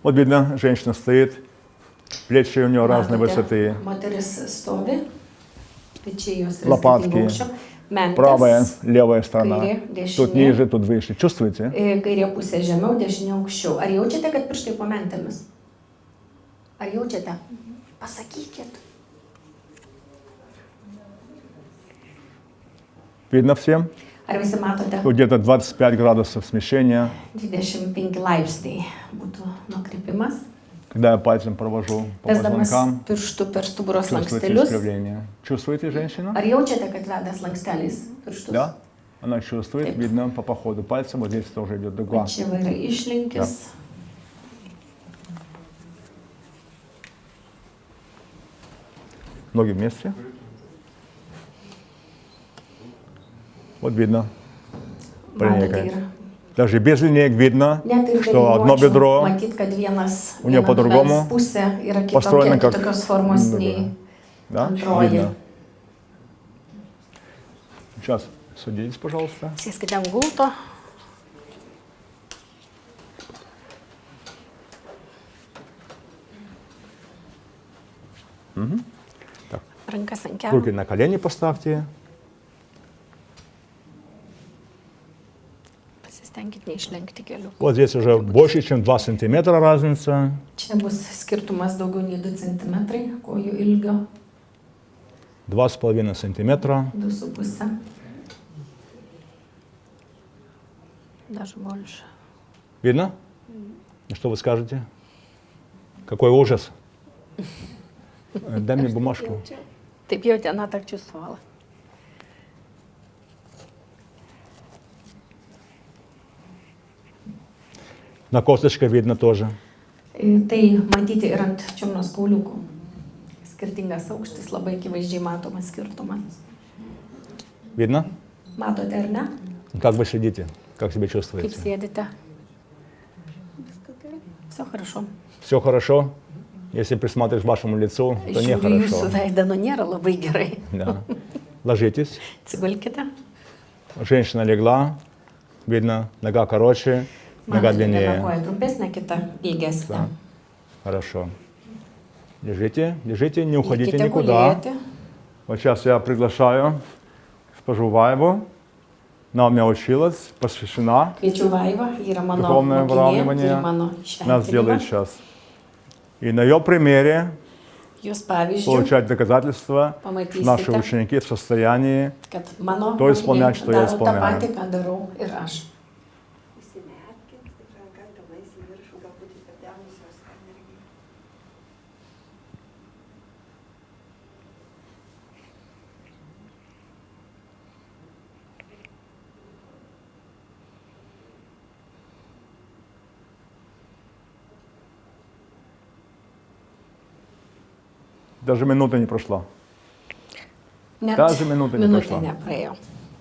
Вот видно, женщина стоит, плечи у нее разной высоты, Moteris stovi, pečiai jos yra лопатки, skirtingo aukščio. правая, Mentės, левая сторона. kairė, Тут dešinė. ниже, тут выше. Чувствуете? Kairė pusė žemiau, dešinė aukščiau. Ar jaučiate, kad pirštai po mentėmis? Ar jaučiate? Pasakykit. Видно всем? Ar visi matote? Тут где-то 25 градусов смещения. 25 laipsniai būtų nukrypimas. Когда я пальцем провожу по Vesdamas позвонкам, pirštų per stuburo чувствуете slankstelius. искривление. Чувствуете женщину? Ar jaučiate, kad veda slanksteliais pirštus? Да? Она чувствует, видно по походу пальцем, вот здесь тоже идет дуга. Čia va yra išlinkis. Ноги вместе. Вот видно. Matote, Проникает. yra. Даже без линеек видно, Net ir что одно galvočiau, бедро matyt, kad viena у нее по-другому dubens pusė yra построено kitokia, как kitokios formos другое. nei Да? antroji. Видно. Сейчас садитесь, пожалуйста. Sėskite ant gulto. Так. Rankas ant kelių. Руки на колени поставьте. Pasistengkit neišlenkti kelių. Вот здесь уже больше, чем 2 сантиметра разница. Čia bus skirtumas daugiau nei 2 cm kojų ilgio. 2,5 сантиметра. 2,5. Даже больше. Видно? Ну, что вы скажете? Какой ужас. Дай мне бумажку. Taip jau ten так чувствовала. На косточках видно тоже. Tai matyti ir ant čiurnos kauliukų. Skirtingas aukštis, labai akivaizdžiai matomas skirtumas. Видно? Matote ar ne? Как вы сидите? Как себя Kaip чувствуете? sėdite? Все хорошо. Все хорошо? Если присматриваешь к вашему лицу, то Žiūriu jūsų нехорошо. veidą, nu nėra labai gerai. Да. Ложитесь. Atsigulkite. Женщина легла. Видно, нога короче, нога Matote, viena длиннее. koja trumpesnė, kita ilgesnė. Да. Хорошо. Лежите, лежите, не уходите Likite никуда. gulėti. Вот сейчас я приглашаю госпожу Ваеву. Она у меня училась, посвящена. Kviečiu Vaivą, ji yra mano Духовное mokinė, выравнивание turi mano нас делает šventimą. сейчас. И на ее примере Jūs pavyzdžiui, получать доказательства, что pamatysite, наши ученики в состоянии kad mano to исполнять, mokiniai что я daro tą исполняю. patį, ką darau ir aš. Įsimerkit, rankas galais į viršų, galbūt įpademusios energiją. даже минута не прошла. Net Даже minutė minutė neprašla. nepraėjo.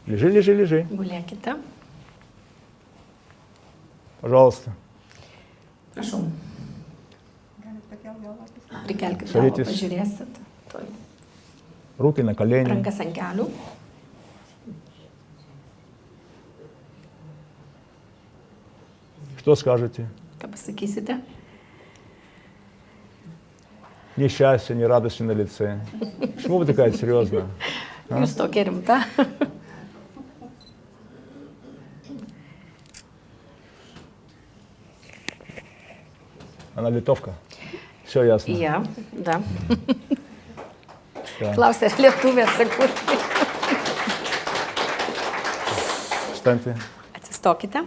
Лежи, лежи, лежи. Gulėkite. Пожалуйста. Prašau, Galit pakelti galvą. prikelkite galvą, Sėdėtis. pažiūrėsit. Tuoj. Руки на колени. Rankas ant kelių. Что скажете? Ką pasakysite? Ни счастья, ни радости на лице. Почему вы такая серьезная? Jūs tokia rimta. Она литовка. Все ясно. Ja, da. Да. Klausė, ar lietuvė, sakau. Встаньте. Atsistokite.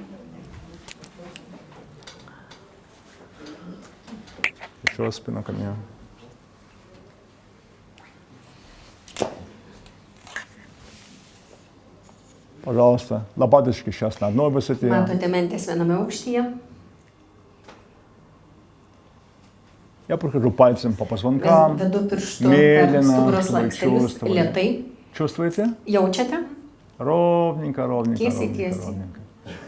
Еще раз спину ко мне. Пожалуйста. Лопаточки сейчас на одной высоте. Matote mentės viename aukštyje. Я прохожу пальцем по позвонкам. Vedu pirštu per Медленно, stuburo чтобы slankstelius чувствовали. lėtai. Чувствуете? Jaučiate? Ровненько, ровненько, Тесей, ровненько, тесей. ровненько.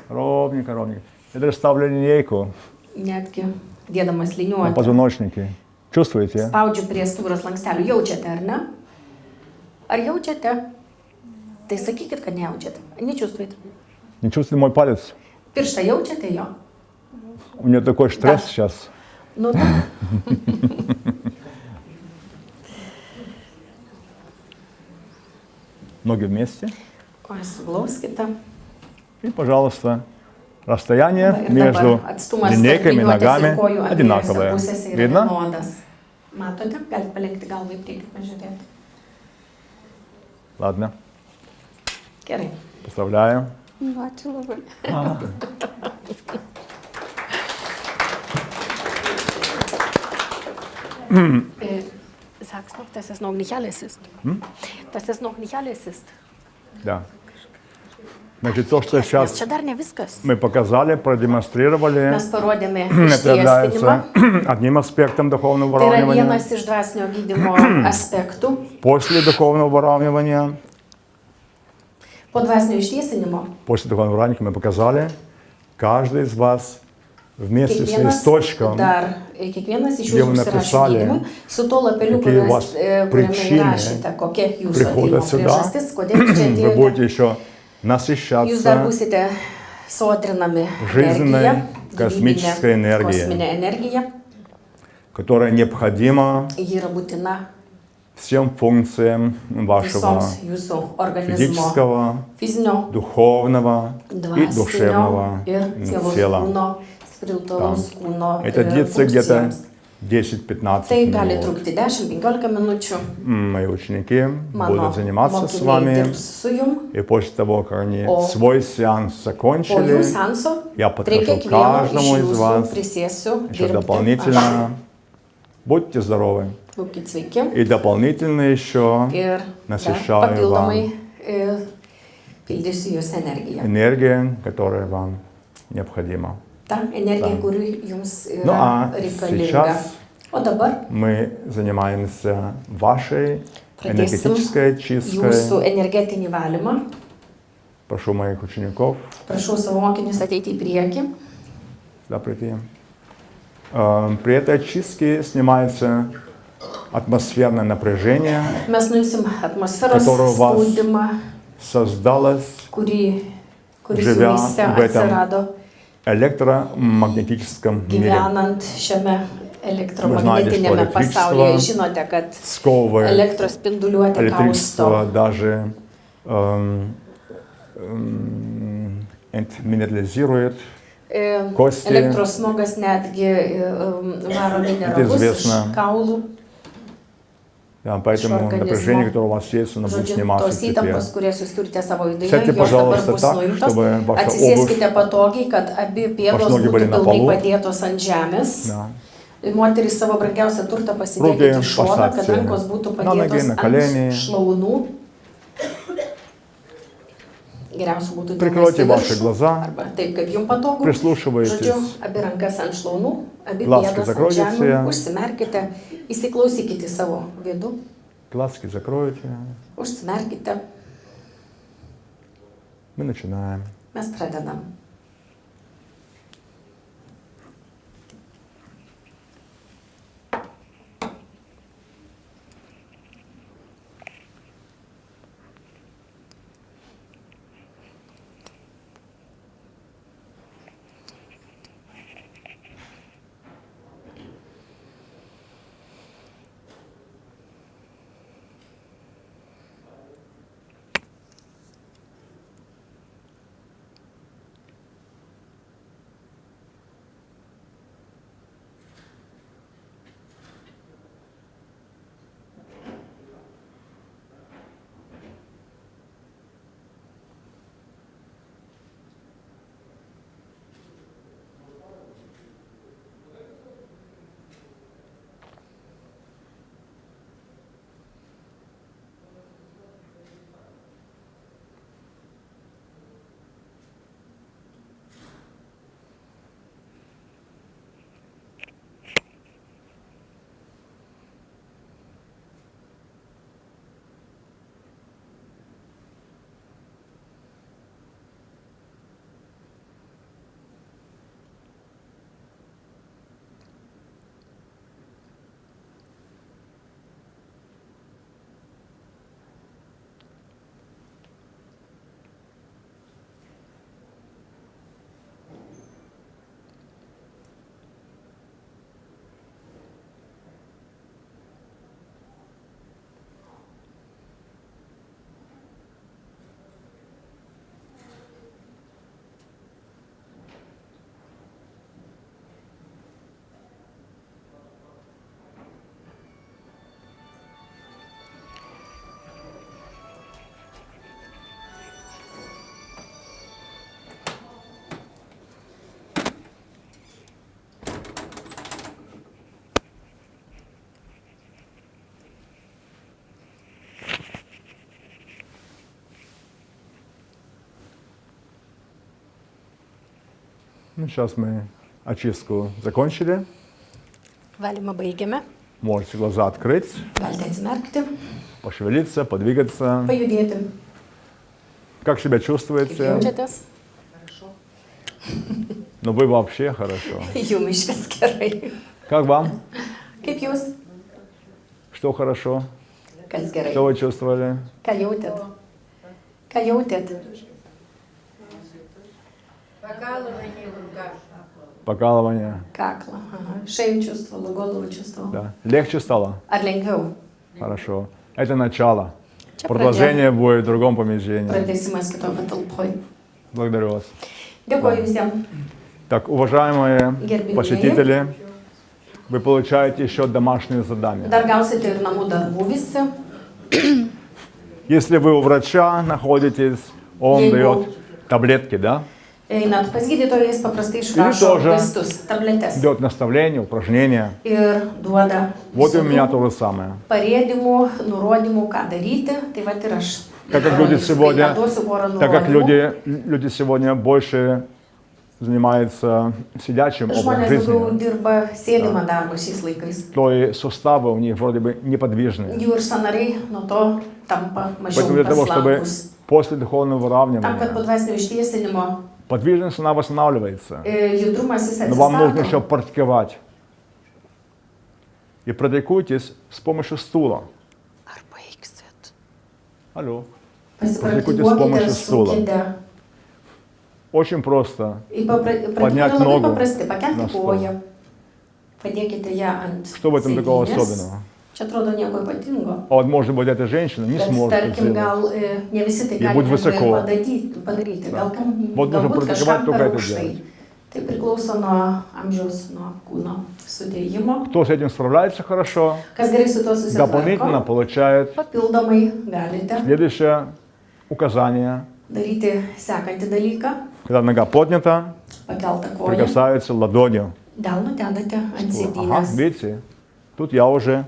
Ровненько, ровненько. Я даже ставлю линейку Netgi dėdamas на liniuotę. позвоночнике. Чувствуете? Spaudžiu prie stuburo slankstelių. Jaučiate, ar ne? Ar jaučiate? Tai sakykit, kad nejaučiate. Nečustujate. Не чувствуете мой палец? Pirštą jaučiate jo? У меня такой стресс Да. сейчас. Ну да. Ноги вместе. Kojas suglauskite. И, пожалуйста, расстояние Ir между dabar atstumas tarp линейками и liniuotės ir ногами kojų abiejose одинаковое. pusėse yra Видно? vienodas. Matote? Galite palenkti galvą į priekį pažiūrėti. Ладно, Gerai. поздравляю. Ačiū labai. Sag's noch, dass es noch nicht alles ist. Dass es noch nicht alles ist. Да. Значит, то, что Nes сейчас čia dar ne viskas. мы показали, продемонстрировали, Mes parodėme это является ištiestinimą. одним аспектом духовного Tai yra выравнивания. vienas iš dvasinio gydymo aspektų. После духовного выравнивания, Po dvasinio ištiesinimo после духовного выравнивания мы показали, каждый из вас вместе с kiekvienas листочком, kiekvienas iš Где jūsų вы užsirašė написали, gydymui su tuo lapeliu, какие у вас kuriame причины įrašėte, kokia jūsų прихода atėjimo сюда, priežastis, kodėl čia вы atėjote. будете еще Jūs dar насыщаться būsite sodrinami Жизненной, energija, космической gyvybine, энергией. kosminė energija. которая необходима Ji yra būtina всем функциям вашего visoms jūsų organizmo физического, fizinio, духовного и dvasinio душевного ir sielos тела. kūno, spiritualaus kūno Это длится где-то funkcijoms. 10-15 Tai gali минут. trukti 10-15 minučių. Мои ученики Mano будут заниматься с mokiniai вами. dirbs su jum. И после того, как они О. свой сеанс Po закончили, jų senso я prie подхожу к kiekvieno iš каждому из jūsų вас prisėsiu еще dirbti. Aš. дополнительно. Будьте здоровы. Būkit sveiki. И дополнительно еще Ir dar насыщаю papildomai вам pildysiu jūs energiją. энергия, которая вам необходима. Ta energija, Да. kuri jums Ну yra а reikalinga. сейчас O dabar мы занимаемся вашей pradėsim энергетической чисткой. jūsų energetinį valymą. Прошу моих учеников Prašau savo mokinius ateiti į priekį. сюда прийти. При этой очистке снимается атмосферное напряжение, Mes nuimsim atmosferos Которую у вас spaudimą, создалось kuris Живя jumyse в этом atsirado электромагнетическом мире. gyvenant šiame Вы знаете, что elektromagnetinėme pasaulyje. электричество Žinote, kad сковывает, elektros spinduliuotė электричество kausto. даже entmineralizuет. Kosti. Elektros smogas netgi varo mineralus известно. iš kaulų. Да, поэтому Организма. напряжение, которое у вас есть, оно будет Žodžiu, сниматься tos в тепле. įtampos, kurias jūs turite savo viduje, Sėdite, jos dabar пожалуйста, bus так, nuimtos. чтобы ваша Atsisėskite обувь, patogiai, kad abi pėdos nogi būtų были на pilnai полу. padėtos ant žemės. да, Moterys savo brangiausią turtą Руки pasidėkite į šoną, kad поставьте rankos būtų на ноги, padėtos на колени. ant šlaunų. Geriausia būtų Прикройте delnais į ваши viršų, глаза, arba taip, kaip jums patogu. прислушивайтесь. Žodžiu, abi rankas ant šlaunų, abi Глазки pėdas ant закройте žemės. все. Užsimerkite, įsiklausykite į savo vidų. Глазки закройте. Užsimerkite. Мы начинаем. Mes pradedam. Ну, сейчас мы очистку закончили. Valymą baigėme. Можете глаза открыть, Galite atsimerkti, пошевелиться, подвигаться. pajudėti. Как себя Kaip чувствуете? jaučiatės? Ну, вы вообще хорошо. Jums išvis gerai. Как вам? Kaip jūs? Что хорошо? Kas gerai? Что вы чувствовали? Ką jautėt? Ką jautėt? Покалывание. Kaklą. Aha. Šeju чувствовала, голову чувствовала. Да. Легче стало? Ar lengviau? Хорошо. Это начало. Čia Продолжение будет в другом помещении. Pratęsimas kitoje patalpoje. Благодарю вас. Dėkuoju visiems. Так, уважаемые Гербимые. посетители, вы получаете еще домашние задания. Dar gausite ir namų darbų visi. Если вы у врача находитесь, он Ей-богу. дает таблетки, да? Einat pas gydytoją, jis paprastai Ir išrašo тоже vaistus, tabletes. Дает наставления, упражнения. Ir duoda Вот и у меня visokių то же самое. parėdimų, nurodymų, ką daryti. Tai va ir aš. Так как люди сегодня, duosiu porą так как nurodymų. люди сегодня больше занимаются сидячим образом Žmonės daugiau жизни, dirba sėdimą darbą šiais laikais. то и суставы у них вроде бы неподвижные. Jų ir sanariai nuo to tampa mažiau Поэтому для того, чтобы paslankus. после духовного Tam, kad po выравнивания dvasinio ištiesinimo подвижность она восстанавливается. judrumas jis Но вам нужно еще atsistato. практиковать. И практикуйтесь с помощью стула. Arba eiksit. Алло. Pasipraktikuokite su kėde. Очень просто. Pratimai Поднять labai ногу paprasti. на Pakelti стол. koją. Padėkite ją ant Что в этом такого sėdynės. особенного? Čia atrodo nieko ypatingo. А вот, может быть, эта женщина не Bet сможет это tarkim, сделать. gal ne visi tai Jei gali būt lengvai vysoko. padaryti. Gal kam, Vat нужно galbūt практиковать kažkam только per это aukštai. делать. Tai priklauso nuo amžiaus, nuo kūno sudėjimo. Кто с этим справляется хорошо, Kas gerai su tuo дополнительно susitvarko, получает papildomai galite следующее указание. daryti sekantį dalyką. Когда нога поднята, Pakeltą koją. прикасается ладонью. Delną dedate ant Ага, sėdynės. видите, тут я уже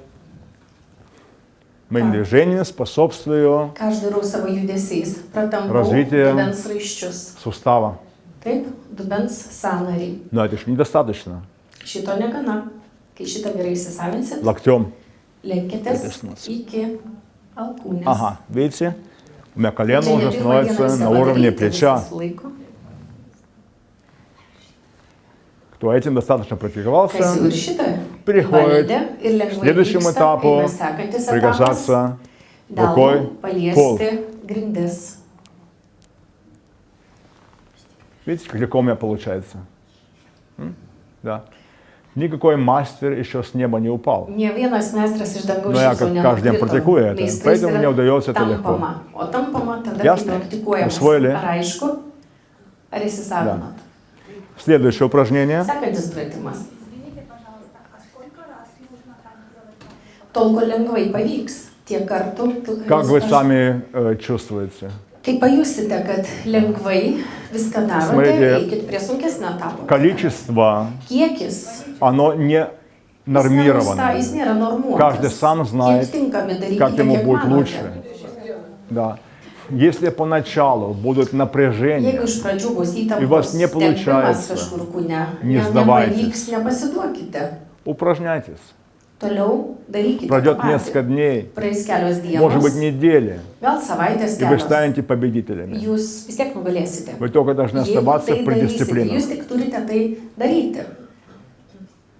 моим движением способствую Ką aš darau savo judesiais? Pratambau Развитие. dubens raiščius. сустава. Taip, dubens sąnarį. Но это же недостаточно. Šito negana. Kai šitą gerai įsisavinsit, Локтем. lenkitės Didesnis. iki alkūnės. Ага, видите, у меня колено Čia уже ne pirmą dieną становится viską на уровне padaryti, плеча. viskas laiko. Кто этим достаточно Kas jau практиковался, ir šitą переходит valdė ir к lengvai следующему vyksta, этапу, eina sekantis etapas, прикасаться delnu рукой пол. paliesti grindis. Видите, как легко у меня получается? Да. Никакой мастер еще с неба не упал. Ne vienas meistras iš dangaus Но я iš как viso каждый день nenukrito. практикую это, Meistrais поэтому yra мне удается это легко. tampama. O tampama tada, kai Ясно? praktikuojamas. Усвоили? Ar aišku? Ar įsisavinot? Следующее упражнение. Sekantis pratimas. Tol, kol lengvai pavyks, tiek kartų. Как вы сами чувствуете? Kai pajusite, kad lengvai viską darote, Смотрите, eikit prie sunkesnio etapo. Количество, Kiekis. оно не нормировано. Jis nėra normuotas. Каждый сам знает, Kiek tinkami daryti, как ему kiek будет manote. лучше. Да. Если поначалу будут напряжения, Jeigu iš pradžių bus И у įtampos вас не получается. kažkur kūne, Не сдавайтесь. nepavyks, nepasiduokite. упражняйтесь. Toliau darykite. Пройдет tą patį. несколько дней, Praeis kelios dienos, может быть недели, gal savaitės и вы kelios. станете победителями. Jūs vis tiek nugalėsite. Вы только должны Jeigu оставаться tai при darysite, дисциплине. jūs tik turite tai daryti.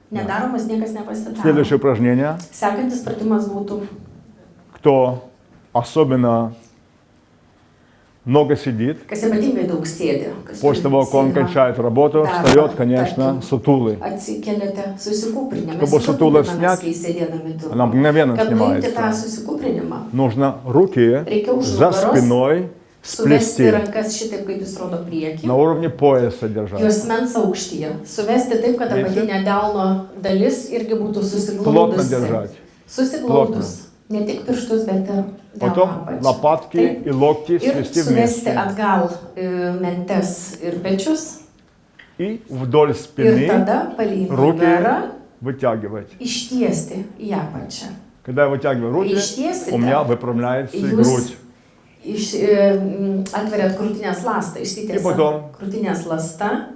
Nedaromas niekas nepasidaro. Следующее упражнение. Sekantis pratimas būtų, Кто особенно много сидит, kas ypatingai daug sėdi. Kas после turi того, как он sėdimą кончает работу, darbą, встает, конечно, tarkim, сутулый. Atsikeliate susikūprinę. Чтобы сутулą снять, kai sėdėdami dirbame. Она мгновенно Kad nuimti tą снимается. susikūprinimą, Нужно руки reikia už за nugaros спиной suvesti сплести, rankas šitaip, kaip jis rodo priekį. на уровне пояса держать. Juosmens aukštyje. Suvesti taip, kad Видите? apatinė delno dalis irgi būtų Плотно susiglaudusi. держать. Susiglaudus. Ne tik pirštus, bet ir Потом delną apačią. лопатки Taip. и локти Ir свести suvesti вместе. atgal mentes ir pečius. И вдоль Ir спины tada palei руки nugarą вытягивать. ištiesti į apačią. Когда я вытягиваю руки, Ištiesite. у меня выпрямляется и Jūs грудь. Atveriat krūtinės lastą, И išsitiesia потом krūtinės lasta.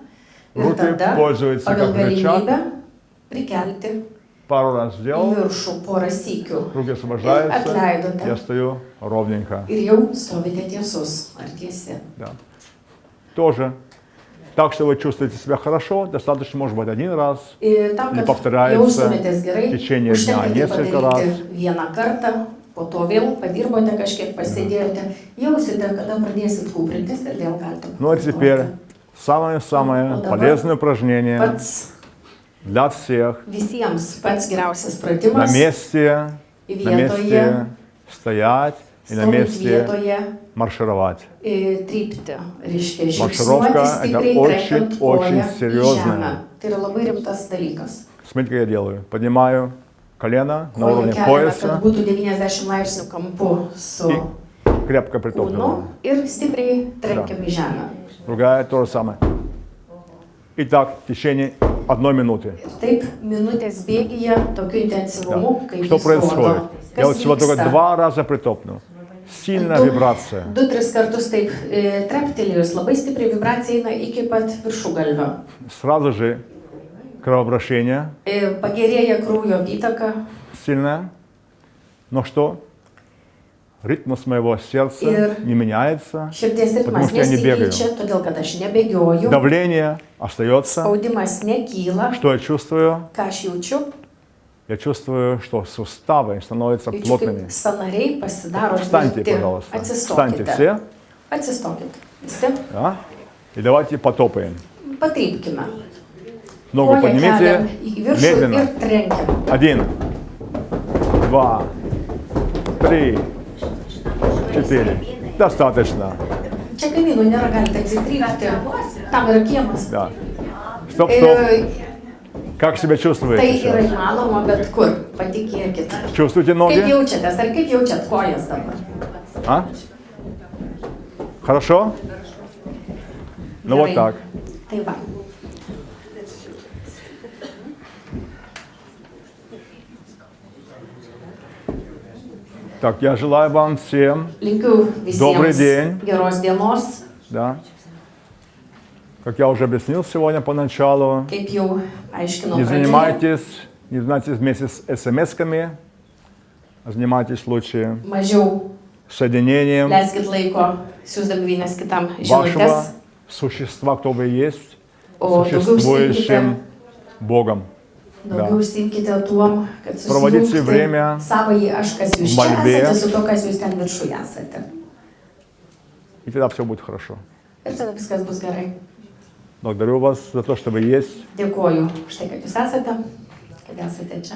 Ir Руки tada пользуются pagal как рычаг. galimybę prikelti Пару раз į сделал, viršų porą sykių. руки Ir освобождаются, atleidote. я стою ровненько. Ir jau stovite tiesus ar tiesi. Да. Тоже. Так что вы чувствуете себя хорошо, достаточно, может быть, один раз. Ir tam, Или kad повторяется jaustumėtės gerai, в tечение дня užtenka tai несколько раз. padaryti vieną kartą, po to vėl padirbote kažkiek, pasėdėjote, jausite, kada pradėsit kūprintis ir vėl galite. Ну а теперь самое-самое Вот полезное упражнение Pats для всех. visiems pats geriausias На pratimas месте vietoje, стоять и на stovint месте vietoje, маршировать. trypti, reiškia, Маршировка žingsniuoti это stipriai, trenkant очень koją į серьезное. žemę. Tai yra labai rimtas dalykas. Смотрите, как я делаю. Поднимаю колено на Koją уровне keliame, пояса kad būtų 90 laipsnių kampu su и крепко kūnu притоптываю. ir stipriai trenkiam į žemę. Другая то же самое. Итак, в течение 1 минуты. Taip, minutės bėgyje, tokiu intensyvumu, kaip Что jis происходит? rodo. Я вот всего только vyksta? 2 раза притопну. Сильная вибрация. 2-3 kartus taip treptelėjus, labai stipriai vibracija eina iki pat viršugalvio. Сразу же кровообращение Pagerėja kraujo apytaka сильное. Но что? Ритмус моего сердца Ir- не меняется. širdies Потому ritmas что я не бегаю. nesikeičia, todėl kad aš nebėgioju, Давление остается. spaudimas nekyla. Что я чувствую? Ką aš jaučiu? Я чувствую, что суставы становятся Jaučiu, плотными. kaip sanariai pasidaro Встаньте, tvirti. пожалуйста. Встаньте Atsistokite. все. Atsistokit. Visi. Да? И давайте потопаем. Patrypkime. Ногу Koją keliam поднимите. į viršų Медленно. ir trenkiam. 1, 2, 3, 4. Достаточно. Čia kaimynų nėra, galite atsitrypti. Tam yra kiemas. Да. Стоп, стоп. Как себя Tai чувствуете yra сейчас? įmanoma bet kur, patikėkit. Чувствуете Kaip ноги? jaučiatės, ar kaip jaučiat kojas dabar? А? Хорошо? Ну вот Gerai. так. Tai va. Так, я желаю вам всем, Linkiu Добрый visiems день. geros dienos. да, как я уже объяснил сегодня поначалу, Kaip jau aiškinau не pradžioje, занимайтесь вместе с смс-ками, а занимайтесь лучше mažiau соединением leiskit laiko siūsdami vienas kitam вашего žinutės, существа, кто вы есть, o daugiau существующим užsiimkite, Богом. daugiau užsiimkite tuom, kad Проводите время susijungti savąjį aš, kas jūs в čia мольбе. esate, su to, kas jūs ten viršuje esate. И тогда все будет хорошо. Ir tada viskas bus gerai. Благодарю вас за то, что вы есть. Dėkoju už tai, kad jūs esate čia.